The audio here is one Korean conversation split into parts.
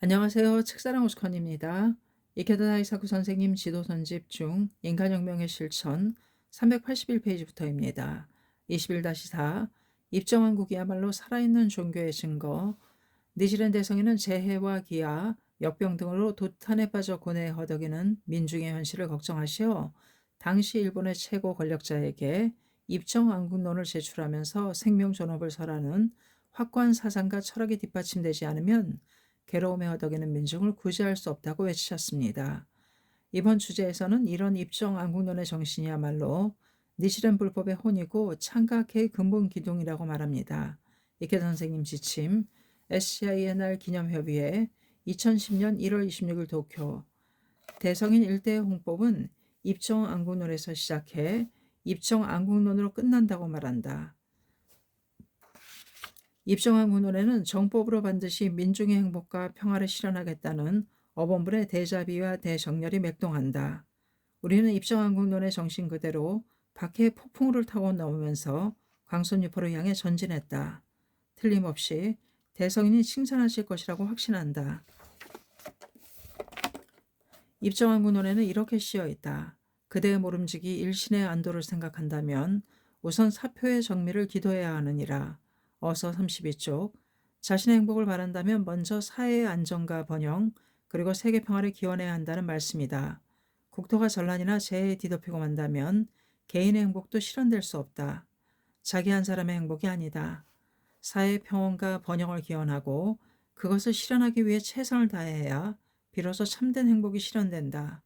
안녕하세요. 책사랑 오스컨입니다. 이케다 다이사쿠 선생님 지도선집 중 인간혁명의 실천 381페이지부터입니다. 21-4 입정왕국이야말로 살아있는 종교의 증거. 니지렌 대성에는 재해와 기아, 역병 등으로 도탄에 빠져 고뇌에 허덕이는 민중의 현실을 걱정하시어 당시 일본의 최고 권력자에게 입정왕국론을 제출하면서 생명존업을 설하는 확고한 사상과 철학이 뒷받침되지 않으면 괴로움에 허덕이는 민중을 구제할 수 없다고 외치셨습니다. 이번 주제에서는 이런 입정왕국론의 정신이야말로 니시렌 불법의 혼이고 창각의 근본 기둥이라고 말합니다. 이케 선생님 지침 SCINR 기념협의회 2010년 1월 26일 도쿄. 대성인 일대의 홍법은 입정왕국론에서 시작해 입정왕국론으로 끝난다고 말한다. 입정왕국론에는 정법으로 반드시 민중의 행복과 평화를 실현하겠다는 어범불의 대자비와 대정렬이 맥동한다. 우리는 입정왕국론의 정신 그대로 박해의 폭풍우를 타고 넘으면서 광선유포를 향해 전진했다. 틀림없이 대성인이 칭찬하실 것이라고 확신한다. 입정왕국론에는 이렇게 씌어 있다. 그대의 모름지기 일신의 안도를 생각한다면 우선 사표의 정미를 기도해야 하느니라. 어서 32쪽. 자신의 행복을 바란다면 먼저 사회의 안정과 번영, 그리고 세계 평화를 기원해야 한다는 말씀이다. 국토가 전란이나 재해에 뒤덮이고 만다면 개인의 행복도 실현될 수 없다. 자기 한 사람의 행복이 아니다. 사회의 평온과 번영을 기원하고 그것을 실현하기 위해 최선을 다해야 비로소 참된 행복이 실현된다.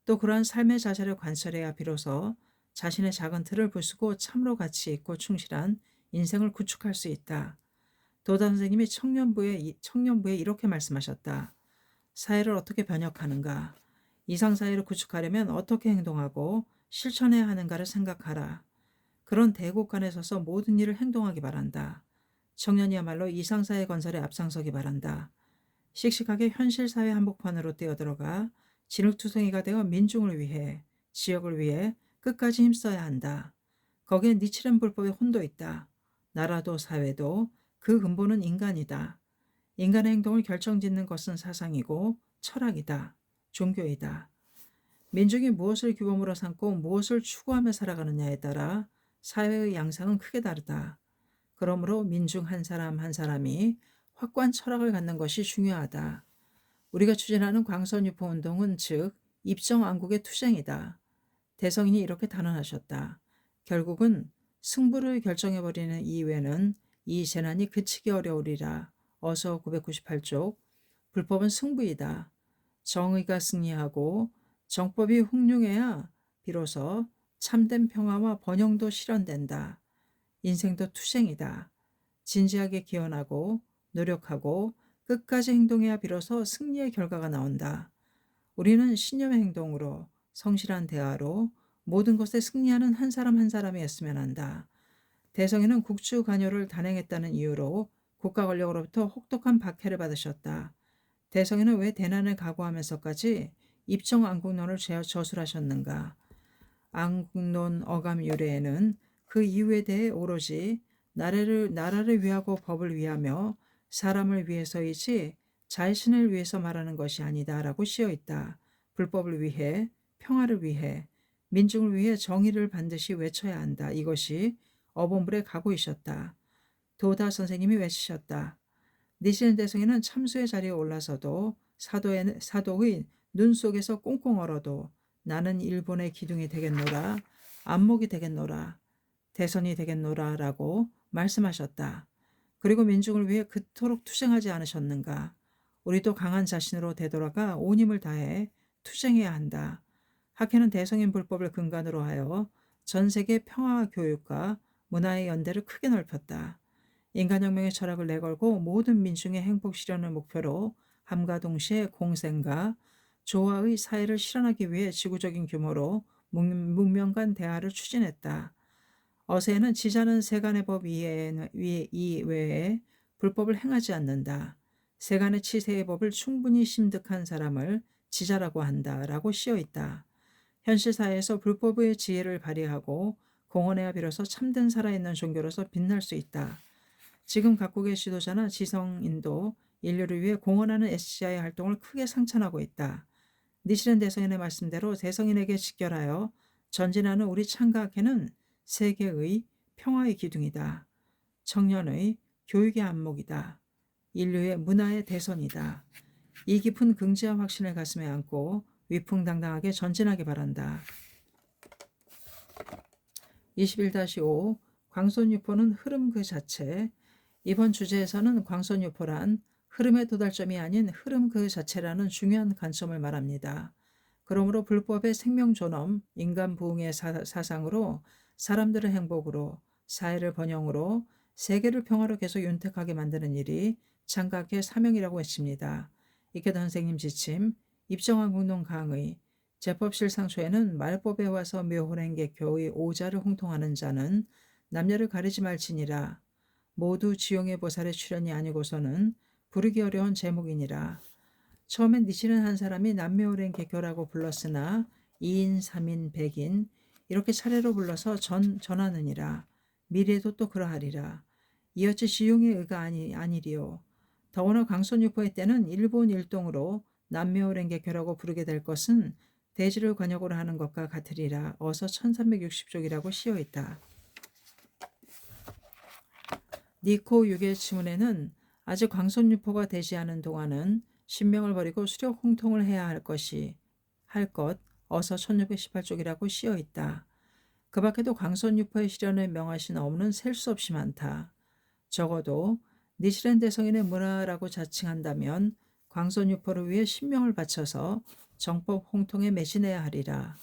또 그러한 삶의 자세를 관찰해야 비로소 자신의 작은 틀을 부수고 참으로 가치 있고 충실한 인생을 구축할 수 있다. 도다 선생님이 청년부에 이렇게 말씀하셨다. 사회를 어떻게 변혁하는가? 이상사회를 구축하려면 어떻게 행동하고 실천해야 하는가를 생각하라. 그런 대국간에 서서 모든 일을 행동하기 바란다. 청년이야말로 이상사회 건설에 앞장서기 바란다. 씩씩하게 현실사회 한복판으로 뛰어들어가 진흙투성이가 되어 민중을 위해, 지역을 위해 끝까지 힘써야 한다. 거기에 니치렌 불법의 혼도 있다. 나라도 사회도 그 근본은 인간이다. 인간의 행동을 결정짓는 것은 사상이고 철학이다. 종교이다. 민중이 무엇을 규범으로 삼고 무엇을 추구하며 살아가느냐에 따라 사회의 양상은 크게 다르다. 그러므로 민중 한 사람 한 사람이 확고한 철학을 갖는 것이 중요하다. 우리가 추진하는 광선유포 운동은 즉 입정왕국의 투쟁이다. 대성인이 이렇게 단언하셨다. 결국은 승부를 결정해버리는 이외에는 이 재난이 그치기 어려우리라. 어서 998쪽. 불법은 승부이다. 정의가 승리하고 정법이 훌륭해야 비로소 참된 평화와 번영도 실현된다. 인생도 투쟁이다. 진지하게 기원하고 노력하고 끝까지 행동해야 비로소 승리의 결과가 나온다. 우리는 신념의 행동으로 성실한 대화로 모든 것에 승리하는 한 사람 한 사람이었으면 한다. 대성에는 국주 관여를 단행했다는 이유로 국가 권력으로부터 혹독한 박해를 받으셨다. 대성에는 왜 대난을 각오하면서까지 입정왕국론을 저술하셨는가? 왕국론 어감 유래에는 그 이유에 대해 오로지 나라를 위하고 법을 위하며 사람을 위해서이지 자신을 위해서 말하는 것이 아니다라고 씌어 있다. 불법을 위해, 평화를 위해, 민중을 위해 정의를 반드시 외쳐야 한다. 이것이 어범불의 각오이셨다. 도다 선생님이 외치셨다. 니시는 대성에는 참수의 자리에 올라서도 사도의 눈 속에서 꽁꽁 얼어도 나는 일본의 기둥이 되겠노라, 안목이 되겠노라, 대선이 되겠노라 라고 말씀하셨다. 그리고 민중을 위해 그토록 투쟁하지 않으셨는가? 우리도 강한 자신으로 되돌아가 온 힘을 다해 투쟁해야 한다. 학회는 대성인 불법을 근간으로 하여 전 세계 평화와 교육과 문화의 연대를 크게 넓혔다. 인간혁명의 철학을 내걸고 모든 민중의 행복 실현을 목표로 함과 동시에 공생과 조화의 사회를 실현하기 위해 지구적인 규모로 문명 간 대화를 추진했다. 어세는 지자는 세간의 법 이외에 불법을 행하지 않는다. 세간의 치세의 법을 충분히 심득한 사람을 지자라고 한다라고 씌어 있다. 현실 사회에서 불법의 지혜를 발휘하고 공헌해야 비로소 참된 살아있는 종교로서 빛날 수 있다. 지금 각국의 지도자나 지성인도 인류를 위해 공헌하는 SCI의 활동을 크게 상찬하고 있다. 니시렌 대성인의 말씀대로 대성인에게 직결하여 전진하는 우리 창가학회는 세계의 평화의 기둥이다. 청년의 교육의 안목이다. 인류의 문화의 대선이다. 이 깊은 긍지와 확신을 가슴에 안고 위풍당당하게 전진하기 바란다. 21-5 광선유포는 흐름 그 자체. 이번 주제에서는 광선유포란 흐름의 도달점이 아닌 흐름 그 자체라는 중요한 관점을 말합니다. 그러므로 불법의 생명존엄, 인간 부흥의 사상으로 사람들의 행복으로, 사회를 번영으로, 세계를 평화로 계속 윤택하게 만드는 일이 창가학회의 사명이라고 했습니다. 이케다 선생님 지침, 입정한 공동 강의, 제법실상초에는 말법에 와서 묘호랭개교의 오자를 홍통하는 자는 남녀를 가리지 말지니라. 모두 지용의 보살의 출현이 아니고서는 부르기 어려운 제목이니라. 처음엔 니시는 한 사람이 남묘호랭개교라고 불렀으나 2인, 3인, 100인 이렇게 차례로 불러서 전하느니라. 미래도 또 그러하리라. 이어치 지용의 의가 아니리요. 더구나 광선유포의 때는 일본 일동으로 남묘호랭개교라고 부르게 될 것은 대지를 관역으로 하는 것과 같으리라. 어서 1360쪽이라고 씌어있다. 니코 6의 지문에는 아직 광선유포가 되지 않은 동안은 신명을 버리고 수력 홍통을 해야 할 것 어서 1618쪽이라고 씌어있다. 그 밖에도 광선유포의 실현을 명하신 어문은 셀 수 없이 많다. 적어도 니시렌 대성인의 문화라고 자칭한다면 광선유포를 위해 신명을 바쳐서 정법 홍통에 매진해야 하리라.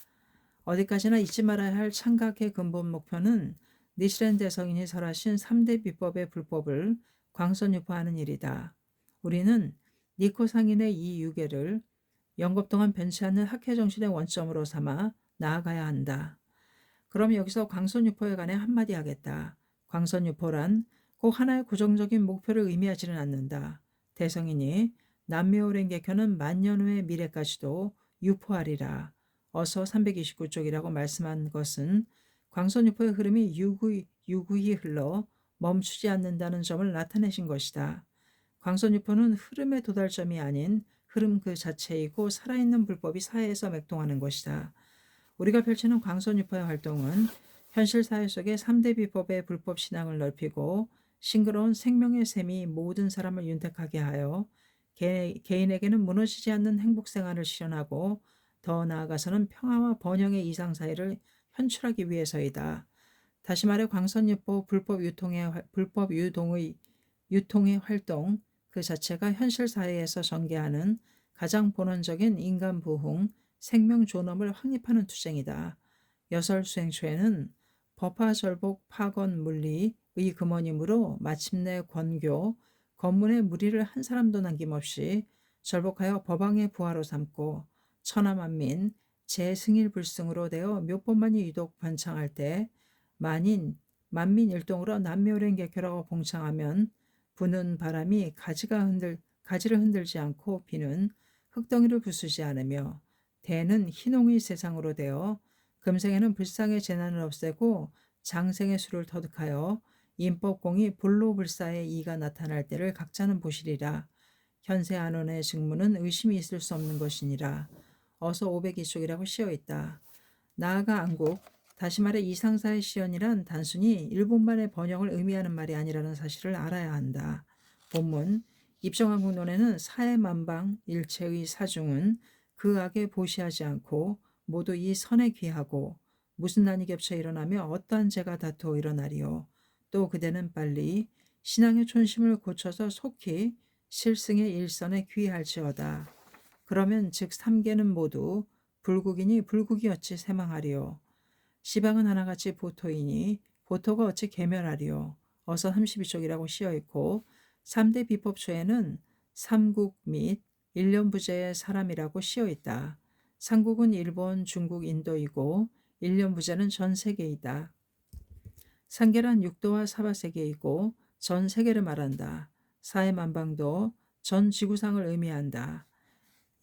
어디까지나 잊지 말아야 할 창각의 근본 목표는 니시렌 대성인이 설하신 3대 비법의 불법을 광선유포하는 일이다. 우리는 니코 상인의 이 유계를 영겁 동안 변치 않는 학회 정신의 원점으로 삼아 나아가야 한다. 그럼 여기서 광선유포에 관해 한마디 하겠다. 광선유포란 꼭 하나의 고정적인 목표를 의미하지는 않는다. 대성인이 남묘호랭개교는 만년 후의 미래까지도 유포하리라. 어서 329쪽이라고 말씀한 것은 광선유포의 흐름이 유구히 흘러 멈추지 않는다는 점을 나타내신 것이다. 광선유포는 흐름의 도달점이 아닌 흐름 그 자체이고 살아있는 불법이 사회에서 맥동하는 것이다. 우리가 펼치는 광선유포의 활동은 현실 사회 속의 3대 비법의 불법 신앙을 넓히고 싱그러운 생명의 셈이 모든 사람을 윤택하게 하여 개인에게는 무너지지 않는 행복 생활을 실현하고 더 나아가서는 평화와 번영의 이상사회를 현출하기 위해서이다. 다시 말해 광선유포 불법 유통의 활동 그 자체가 현실 사회에서 전개하는 가장 본원적인 인간 부흥, 생명 존엄을 확립하는 투쟁이다. 여설수행초에는 법화절복 파건 물리의 금원이므로 마침내 권교, 건문의 무리를 한 사람도 남김없이 절복하여 법왕의 부하로 삼고 천하만민 제승일불승으로 되어 몇 번만이 유독 번창할 때 만민 일동으로 남묘랭개교라고 봉창하면 부는 바람이 가지를 흔들지 않고 비는 흙덩이를 부수지 않으며 대는 희농의 세상으로 되어 금생에는 불상의 재난을 없애고 장생의 수를 터득하여 인법공이 불로불사의 이가 나타날 때를 각자는 보시리라. 현세 안원의 직무는 의심이 있을 수 없는 것이니라. 어서 502쪽이라고 씌어있다. 나아가 안국, 다시 말해 이상사의 시연이란 단순히 일본만의 번영을 의미하는 말이 아니라는 사실을 알아야 한다. 본문 입정한국론에는 사해만방 일체의 사중은 그 악에 보시하지 않고 모두 이 선에 귀하고 무슨 난이 겹쳐 일어나며 어떠한 죄가 다투어 일어나리요. 또 그대는 빨리 신앙의 촌심을 고쳐서 속히 실승의 일선에 귀할지어다. 그러면 즉 삼계는 모두 불국이니 불국이 어찌 새망하리요. 시방은 하나같이 보토이니 보토가 어찌 계멸하리요. 어서 32쪽이라고 씌어있고 3대 비법초에는 삼국 및 일련부재의 사람이라고 씌어있다. 삼국은 일본, 중국, 인도이고 일련부재는 전 세계이다. 상계란 육도와 사바세계이고 전 세계를 말한다. 사해만방도 전 지구상을 의미한다.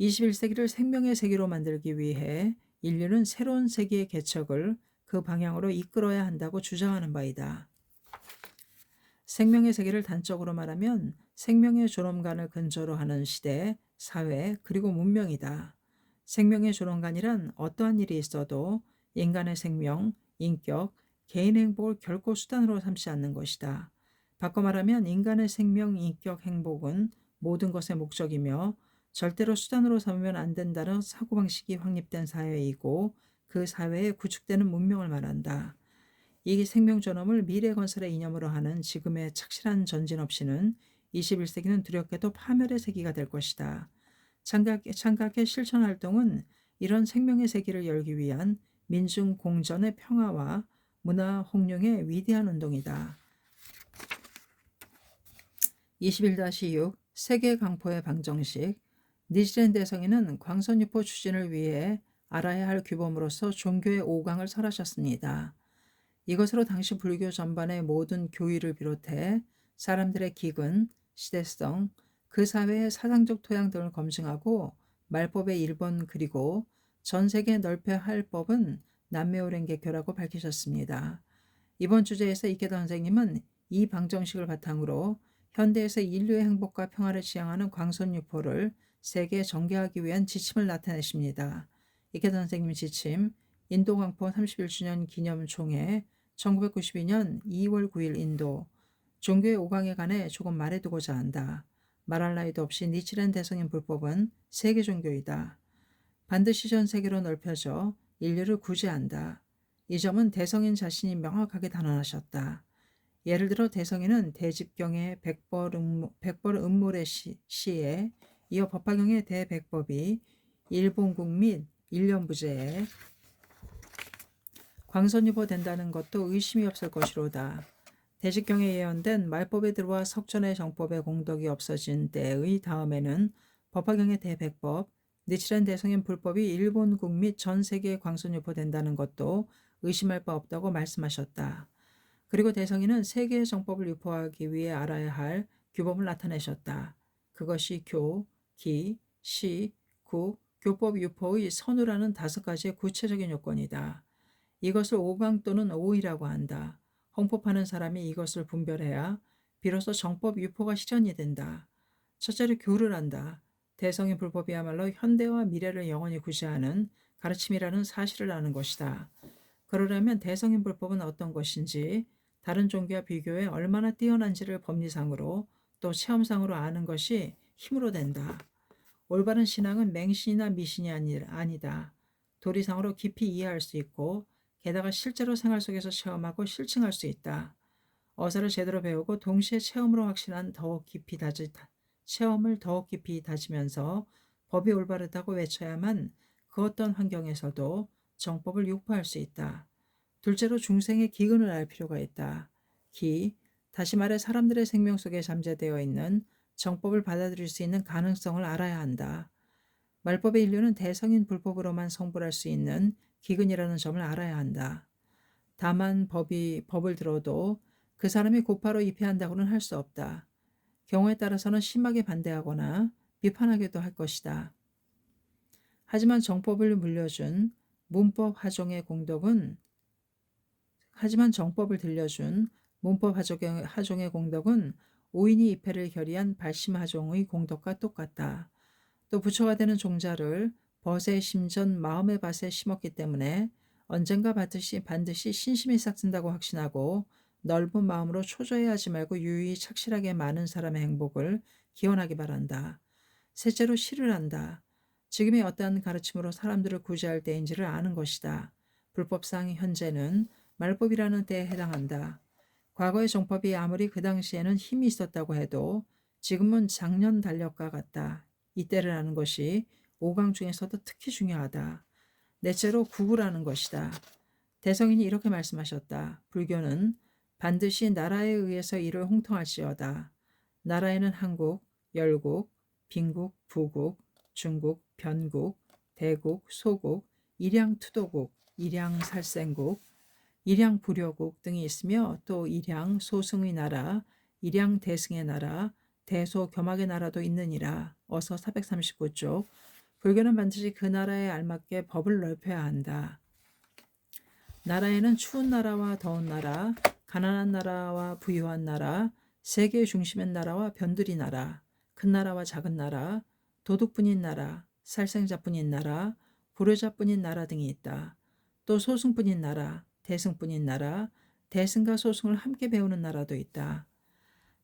21세기를 생명의 세계로 만들기 위해 인류는 새로운 세계의 개척을 그 방향으로 이끌어야 한다고 주장하는 바이다. 생명의 세계를 단적으로 말하면 생명의 존엄관을 근저로 하는 시대, 사회, 그리고 문명이다. 생명의 존엄관이란 어떠한 일이 있어도 인간의 생명, 인격, 개인 행복을 결코 수단으로 삼지 않는 것이다. 바꿔 말하면 인간의 생명, 인격, 행복은 모든 것의 목적이며 절대로 수단으로 삼으면 안 된다는 사고방식이 확립된 사회이고 그 사회에 구축되는 문명을 말한다. 이 생명 존엄을 미래 건설의 이념으로 하는 지금의 착실한 전진 없이는 21세기는 두렵게도 파멸의 세기가 될 것이다. 창각의 실천 활동은 이런 생명의 세기를 열기 위한 민중 공전의 평화와 문화 홍룡의 위대한 운동이다. 21-6 세계 강포의 방정식. 뉴질랜드 대성인은 광선유포 추진을 위해 알아야 할 규범으로서 종교의 5강을 설하셨습니다. 이것으로 당시 불교 전반의 모든 교의를 비롯해 사람들의 기근, 시대성, 그 사회의 사상적 토양 등을 검증하고 말법의 일본 그리고 전 세계에 넓혀야 할 법은 남매오랭개교라고 밝히셨습니다. 이번 주제에서 이케다 선생님은 이 방정식을 바탕으로 현대에서 인류의 행복과 평화를 지향하는 광선유포를 세계에 전개하기 위한 지침을 나타내십니다. 이케다 선생님 지침, 인도광포 31주년 기념총회 1992년 2월 9일 인도. 종교의 5강에 관해 조금 말해두고자 한다. 말할 나위도 없이 뉴질랜드 대성인 불법은 세계 종교이다. 반드시 전 세계로 넓혀져 인류를 구제한다. 이 점은 대성인 자신이 명확하게 단언하셨다. 예를 들어 대성인은 대집경의 백벌음몰의 시에 이어 법화경의 대백법이 일본국 및 일련부제에 광선유보 된다는 것도 의심이 없을 것이로다. 대직경에 예언된 말법에 들어와 석전의 정법의 공덕이 없어진 때의 다음에는 법화경의 대백법, 뉴질랜드 대성인 불법이 일본국 및 전 세계에 광선유포된다는 것도 의심할 바 없다고 말씀하셨다. 그리고 대성인은 세계의 정법을 유포하기 위해 알아야 할 규범을 나타내셨다. 그것이 교, 기, 시, 국, 교법 유포의 선우라는 5가지의 구체적인 요건이다. 이것을 5강 또는 5이라고 한다. 홍법하는 사람이 이것을 분별해야 비로소 정법 유포가 실현이 된다. 첫째로 교를 한다. 대성인 불법이야말로 현대와 미래를 영원히 구제하는 가르침이라는 사실을 아는 것이다. 그러려면 대성인 불법은 어떤 것인지 다른 종교와 비교해 얼마나 뛰어난지를 법리상으로 또 체험상으로 아는 것이 힘으로 된다. 올바른 신앙은 맹신이나 미신이 아니다. 도리상으로 깊이 이해할 수 있고 게다가 실제로 생활 속에서 체험하고 실증할 수 있다. 어사를 제대로 배우고 동시에 체험을 더욱 깊이 다지면서 법이 올바르다고 외쳐야만 그 어떤 환경에서도 정법을 유포할 수 있다. 둘째로 중생의 기근을 알 필요가 있다. 다시 말해 사람들의 생명 속에 잠재되어 있는 정법을 받아들일 수 있는 가능성을 알아야 한다. 말법의 인류는 대성인 불법으로만 성불할 수 있는 기근이라는 점을 알아야 한다. 다만 법을 들어도 그 사람이 곧바로 입회한다고는 할 수 없다. 경우에 따라서는 심하게 반대하거나 비판하기도 할 것이다. 하지만 정법을 물려준 문법 하종의 공덕은 오인이 입회를 결의한 발심하종의 공덕과 똑같다. 또 부처가 되는 종자를 벗의 심전 마음의 밭에 심었기 때문에 언젠가 반드시 신심이 싹튼다고 확신하고 넓은 마음으로 초조해하지 말고 유유히 착실하게 많은 사람의 행복을 기원하기 바란다. 셋째로 시를 한다. 지금의 어떠한 가르침으로 사람들을 구제할 때인지를 아는 것이다. 불법상 현재는 말법이라는 때에 해당한다. 과거의 정법이 아무리 그 당시에는 힘이 있었다고 해도 지금은 작년 달력과 같다. 이때를 아는 것이 5강 중에서도 특히 중요하다. 넷째로 구구라는 것이다. 대성인이 이렇게 말씀하셨다. 불교는 반드시 나라에 의해서 이를 홍통할지어다. 나라에는 한국, 열국, 빈국, 부국, 중국, 변국, 대국, 소국, 일양투도국, 일양살생국, 일양불효국 등이 있으며 또 일양 소승의 나라, 일양 대승의 나라, 대소겸악의 나라도 있느니라. 어서 439쪽. 불교는 반드시 그 나라에 알맞게 법을 넓혀야 한다. 나라에는 추운 나라와 더운 나라, 가난한 나라와 부유한 나라, 세계의 중심엔 나라와 변두리 나라, 큰 나라와 작은 나라, 도둑뿐인 나라, 살생자뿐인 나라, 불효자뿐인 나라 등이 있다. 또 소승뿐인 나라, 대승뿐인 나라, 대승과 소승을 함께 배우는 나라도 있다.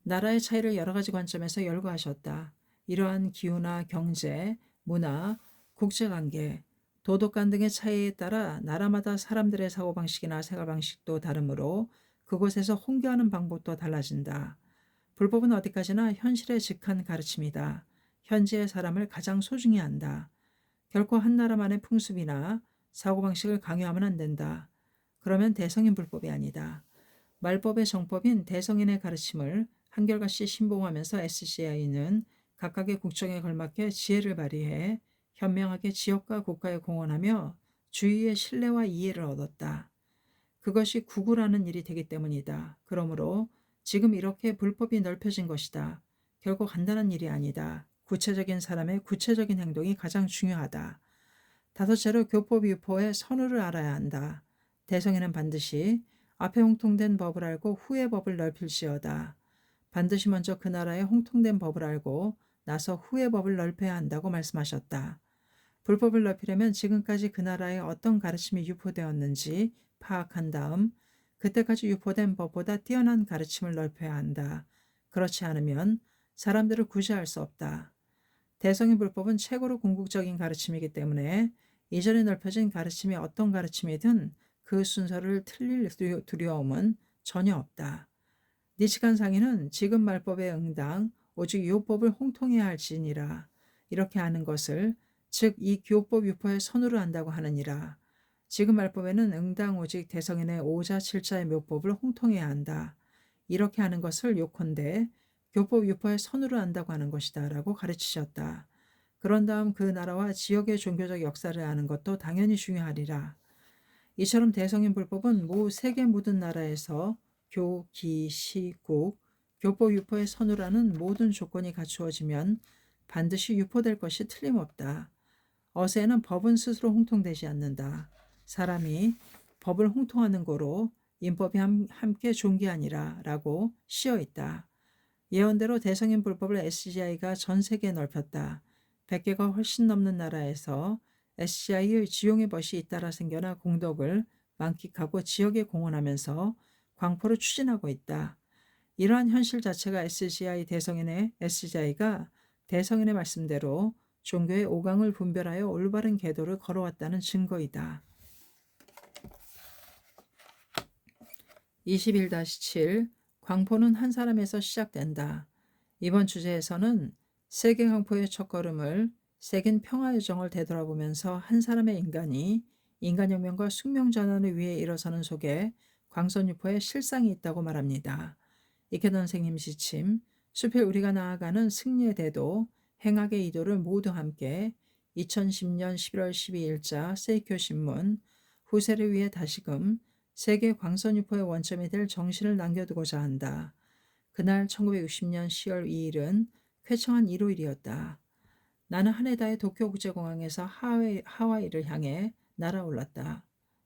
나라의 차이를 여러 가지 관점에서 열거하셨다. 이러한 기후나 경제, 문화, 국제관계, 도덕관 등의 차이에 따라 나라마다 사람들의 사고방식이나 생활방식도 다르므로 그곳에서 홍교하는 방법도 달라진다. 불법은 어디까지나 현실에 직한 가르침이다. 현지의 사람을 가장 소중히 한다. 결코 한 나라만의 풍습이나 사고방식을 강요하면 안 된다. 그러면 대성인 불법이 아니다. 말법의 정법인 대성인의 가르침을 한결같이 신봉하면서 SCI는 각각의 국정에 걸맞게 지혜를 발휘해 현명하게 지역과 국가에 공헌하며 주위의 신뢰와 이해를 얻었다. 그것이 구구라는 일이 되기 때문이다. 그러므로 지금 이렇게 불법이 넓혀진 것이다. 결코 간단한 일이 아니다. 구체적인 사람의 구체적인 행동이 가장 중요하다. 다섯째로 교법 유포의 선우를 알아야 한다. 대성에는 반드시 앞에 홍통된 법을 알고 후의 법을 넓힐지어다. 반드시 먼저 그 나라의 홍통된 법을 알고 나서 후의 법을 넓혀야 한다고 말씀하셨다. 불법을 넓히려면 지금까지 그 나라에 어떤 가르침이 유포되었는지 파악한 다음 그때까지 유포된 법보다 뛰어난 가르침을 넓혀야 한다. 그렇지 않으면 사람들을 구제할 수 없다. 대성인 불법은 최고로 궁극적인 가르침이기 때문에 이전에 넓혀진 가르침이 어떤 가르침이든 그 순서를 틀릴 두려움은 전혀 없다. 니치칸 상인은 지금 말법에 응당 오직 요법을 홍통해야 할지니라. 이렇게 하는 것을 즉 이 교법 유포의 선우를 한다고 하느니라. 지금 말법에는 응당 오직 대성인의 5자 7자의 묘법을 홍통해야 한다. 이렇게 하는 것을 요컨대 교법 유포의 선우를 한다고 하는 것이다 라고 가르치셨다. 그런 다음 그 나라와 지역의 종교적 역사를 아는 것도 당연히 중요하리라. 이처럼 대성인 불법은 모 세계 모든 나라에서 교, 기, 시, 국, 교법 유포의 선우라는 모든 조건이 갖추어지면 반드시 유포될 것이 틀림없다. 어세에는 법은 스스로 홍통되지 않는다. 사람이 법을 홍통하는 거로 인법이 함께 존귀하니라 라고 씌어 있다. 예언대로 대성인 불법을 SCI가 전 세계에 넓혔다. 100개가 훨씬 넘는 나라에서 SCI의 지용의 벗이 잇따라 생겨나 공덕을 만끽하고 지역에 공헌하면서 광포를 추진하고 있다. 이러한 현실 자체가 SCI가 대성인의 말씀대로 종교의 오강을 분별하여 올바른 계도를 걸어왔다는 증거이다. 21-7 광포는 한 사람에서 시작된다. 이번 주제에서는 세계 광포의 첫걸음을 세계는 평화의 정을 되돌아보면서 한 사람의 인간이 인간혁명과 숙명전환을 위해 일어서는 속에 광선유포의 실상이 있다고 말합니다. 이케던 선생님 지침, 숲에 우리가 나아가는 승리의 대도, 행악의 이도를 모두 함께 2010년 11월 12일자 세이쿄 신문, 후세를 위해 다시금 세계 광선유포의 원점이 될 정신을 남겨두고자 한다. 그날 1960년 10월 2일은 쾌청한 일요일이었다. 나는 하네다의 도쿄국제공항에서 하와이를 향해 날아올랐다.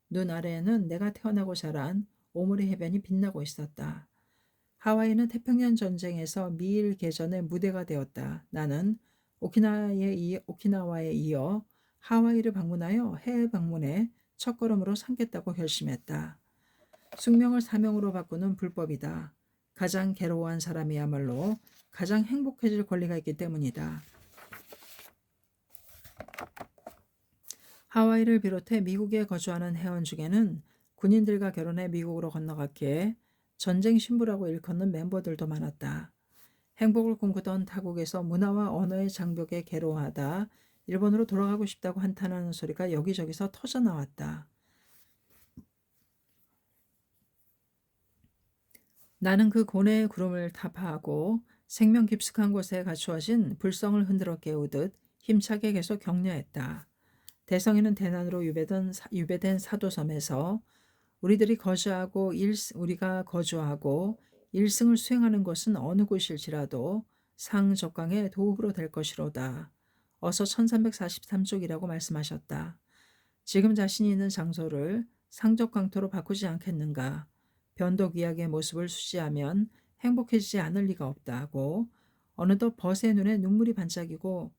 눈 아래에는 내가 태어나고 자란 오모리 해변이 빛나고 있었다. 하와이는 태평양 전쟁에서 미일 개전의 무대가 되었다. 나는 오키나와에 이어 하와이를 방문하여 해외 방문의 첫걸음으로 삼겠다고 결심했다. 숙명을 사명으로 바꾸는 불법이다. 가장 괴로워한 사람이야말로 가장 행복해질 권리가 있기 때문이다. 하와이를 비롯해 미국에 거주하는 회원 중에는 군인들과 결혼해 미국으로 건너갔기에 전쟁 신부라고 일컫는 멤버들도 많았다. 행복을 꿈꾸던 타국에서 문화와 언어의 장벽에 괴로워하다 일본으로 돌아가고 싶다고 한탄하는 소리가 여기저기서 터져나왔다. 나는 그 고뇌의 구름을 타파하고 생명 깊숙한 곳에 갖추어진 불성을 흔들어 깨우듯 힘차게 계속 격려했다. 대성에는 대난으로 유배된 사도섬에서 우리가 거주하고 일승을 수행하는 것은 어느 곳일지라도 상적강의 도읍으로 될 것이로다. 어서 1343쪽이라고 말씀하셨다. 지금 자신이 있는 장소를 상적강토로 바꾸지 않겠는가? 변덕위약의 모습을 수지하면 행복해지지 않을 리가 없다고. 어느덧 벗의 눈에 눈물이 반짝이고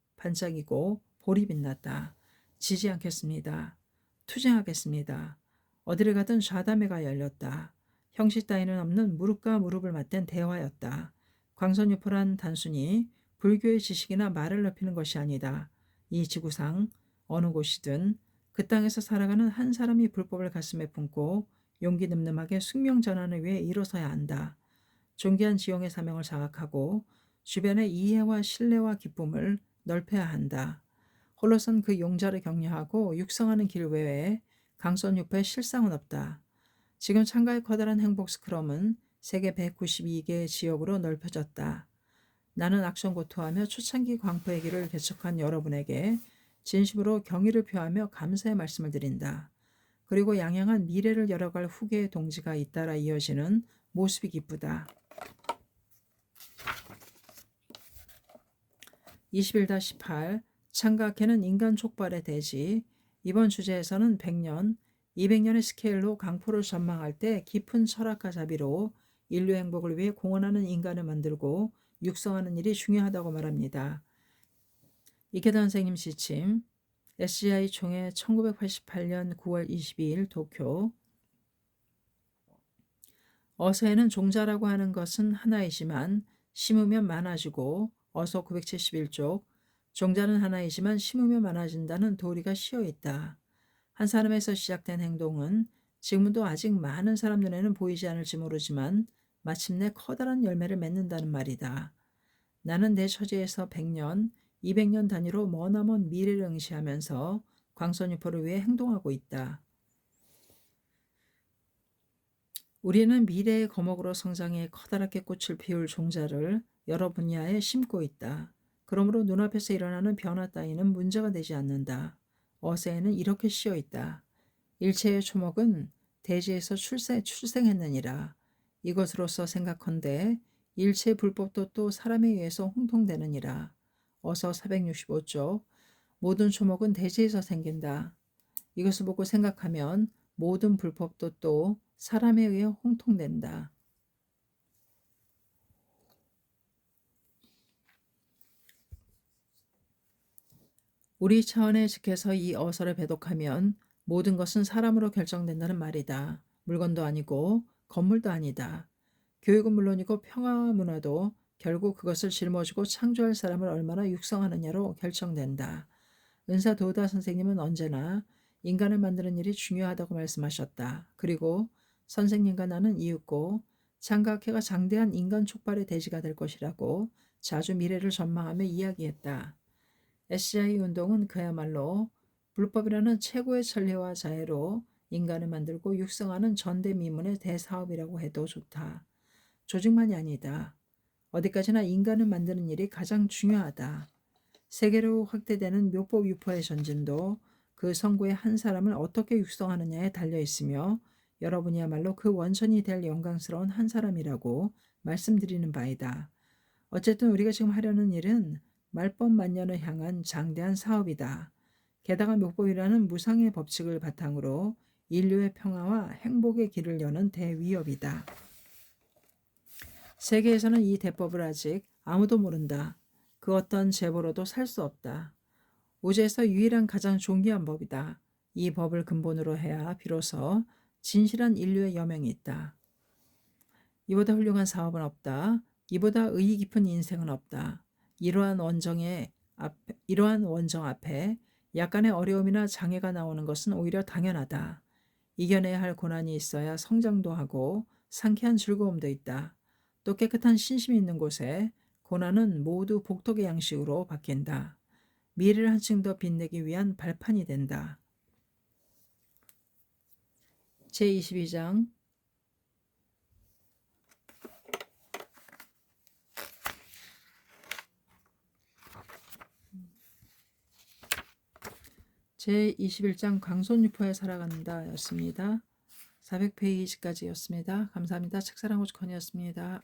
볼이 빛났다. 지지 않겠습니다. 투쟁하겠습니다. 어디를 가든 좌담회가 열렸다. 형식 따위는 없는 무릎과 무릎을 맞댄 대화였다. 광선유포란 단순히 불교의 지식이나 말을 넓히는 것이 아니다. 이 지구상 어느 곳이든 그 땅에서 살아가는 한 사람이 불법을 가슴에 품고 용기 늠름하게 숙명 전환을 위해 일어서야 한다. 존귀한 지용의 사명을 자각하고 주변의 이해와 신뢰와 기쁨을 넓혀야 한다. 홀로선 그 용자를 격려하고 육성하는 길 외에 강선유포의 실상은 없다. 지금 창가의 커다란 행복 스크럼은 세계 192개의 지역으로 넓혀졌다. 나는 악성고투하며 초창기 광포의 길을 개척한 여러분에게 진심으로 경의를 표하며 감사의 말씀을 드린다. 그리고 양양한 미래를 열어갈 후계의 동지가 잇따라 이어지는 모습이 기쁘다. 21-18 창각해는 인간 촉발의 대지. 이번 주제에서는 100년, 200년의 스케일로 강포를 전망할 때 깊은 철학과 자비로 인류 행복을 위해 공헌하는 인간을 만들고 육성하는 일이 중요하다고 말합니다. 이케다 선생님 지침. SGI 총회 1988년 9월 22일 도쿄. 어서에는 종자라고 하는 것은 하나이지만 심으면 많아지고 어서 971쪽 종자는 하나이지만 심으면 많아진다는 도리가 씌어 있다. 한 사람에서 시작된 행동은 지금도 아직 많은 사람 눈에는 보이지 않을지 모르지만 마침내 커다란 열매를 맺는다는 말이다. 나는 내 처지에서 100년, 200년 단위로 머나먼 미래를 응시하면서 광선유포를 위해 행동하고 있다. 우리는 미래의 거목으로 성장해 커다랗게 꽃을 피울 종자를 여러 분야에 심고 있다. 그러므로 눈앞에서 일어나는 변화 따위는 문제가 되지 않는다. 어세에는 이렇게 씌어 있다. 일체의 초목은 대지에서 출생했느니라. 이것으로서 생각컨대 일체 불법도 또 사람에 의해서 홍통되느니라. 어서 465쪽 모든 초목은 대지에서 생긴다. 이것을 보고 생각하면 모든 불법도 또 사람에 의해 홍통된다. 우리 차원에 즉해서 이 어설을 배독하면 모든 것은 사람으로 결정된다는 말이다. 물건도 아니고 건물도 아니다. 교육은 물론이고 평화와 문화도 결국 그것을 짊어지고 창조할 사람을 얼마나 육성하느냐로 결정된다. 은사 도다 선생님은 언제나 인간을 만드는 일이 중요하다고 말씀하셨다. 그리고 선생님과 나는 이윽고 창각회가 장대한 인간 촉발의 대지가 될 것이라고 자주 미래를 전망하며 이야기했다. SGI 운동은 그야말로 불법이라는 최고의 천리와 자애로 인간을 만들고 육성하는 전대미문의 대사업이라고 해도 좋다. 조직만이 아니다. 어디까지나 인간을 만드는 일이 가장 중요하다. 세계로 확대되는 묘법 유포의 전진도 그 성구의 한 사람을 어떻게 육성하느냐에 달려있으며 여러분이야말로 그 원천이 될 영광스러운 한 사람이라고 말씀드리는 바이다. 어쨌든 우리가 지금 하려는 일은 말법만년을 향한 장대한 사업이다. 게다가 묘법이라는 무상의 법칙을 바탕으로 인류의 평화와 행복의 길을 여는 대위협이다. 세계에서는 이 대법을 아직 아무도 모른다. 그 어떤 제보로도 살 수 없다. 우주에서 유일한 가장 존귀한 법이다. 이 법을 근본으로 해야 비로소 진실한 인류의 여명이 있다. 이보다 훌륭한 사업은 없다. 이보다 의의 깊은 인생은 없다. 이러한 원정 앞에 약간의 어려움이나 장애가 나오는 것은 오히려 당연하다. 이겨내야 할 고난이 있어야 성장도 하고 상쾌한 즐거움도 있다. 또 깨끗한 신심이 있는 곳에 고난은 모두 복덕의 양식으로 바뀐다. 미래를 한층 더 빛내기 위한 발판이 된다. 제22장 제21장 광손유포에 살아간다 였습니다. 400페이지까지였습니다. 감사합니다. 책사랑 오죽헌이었습니다.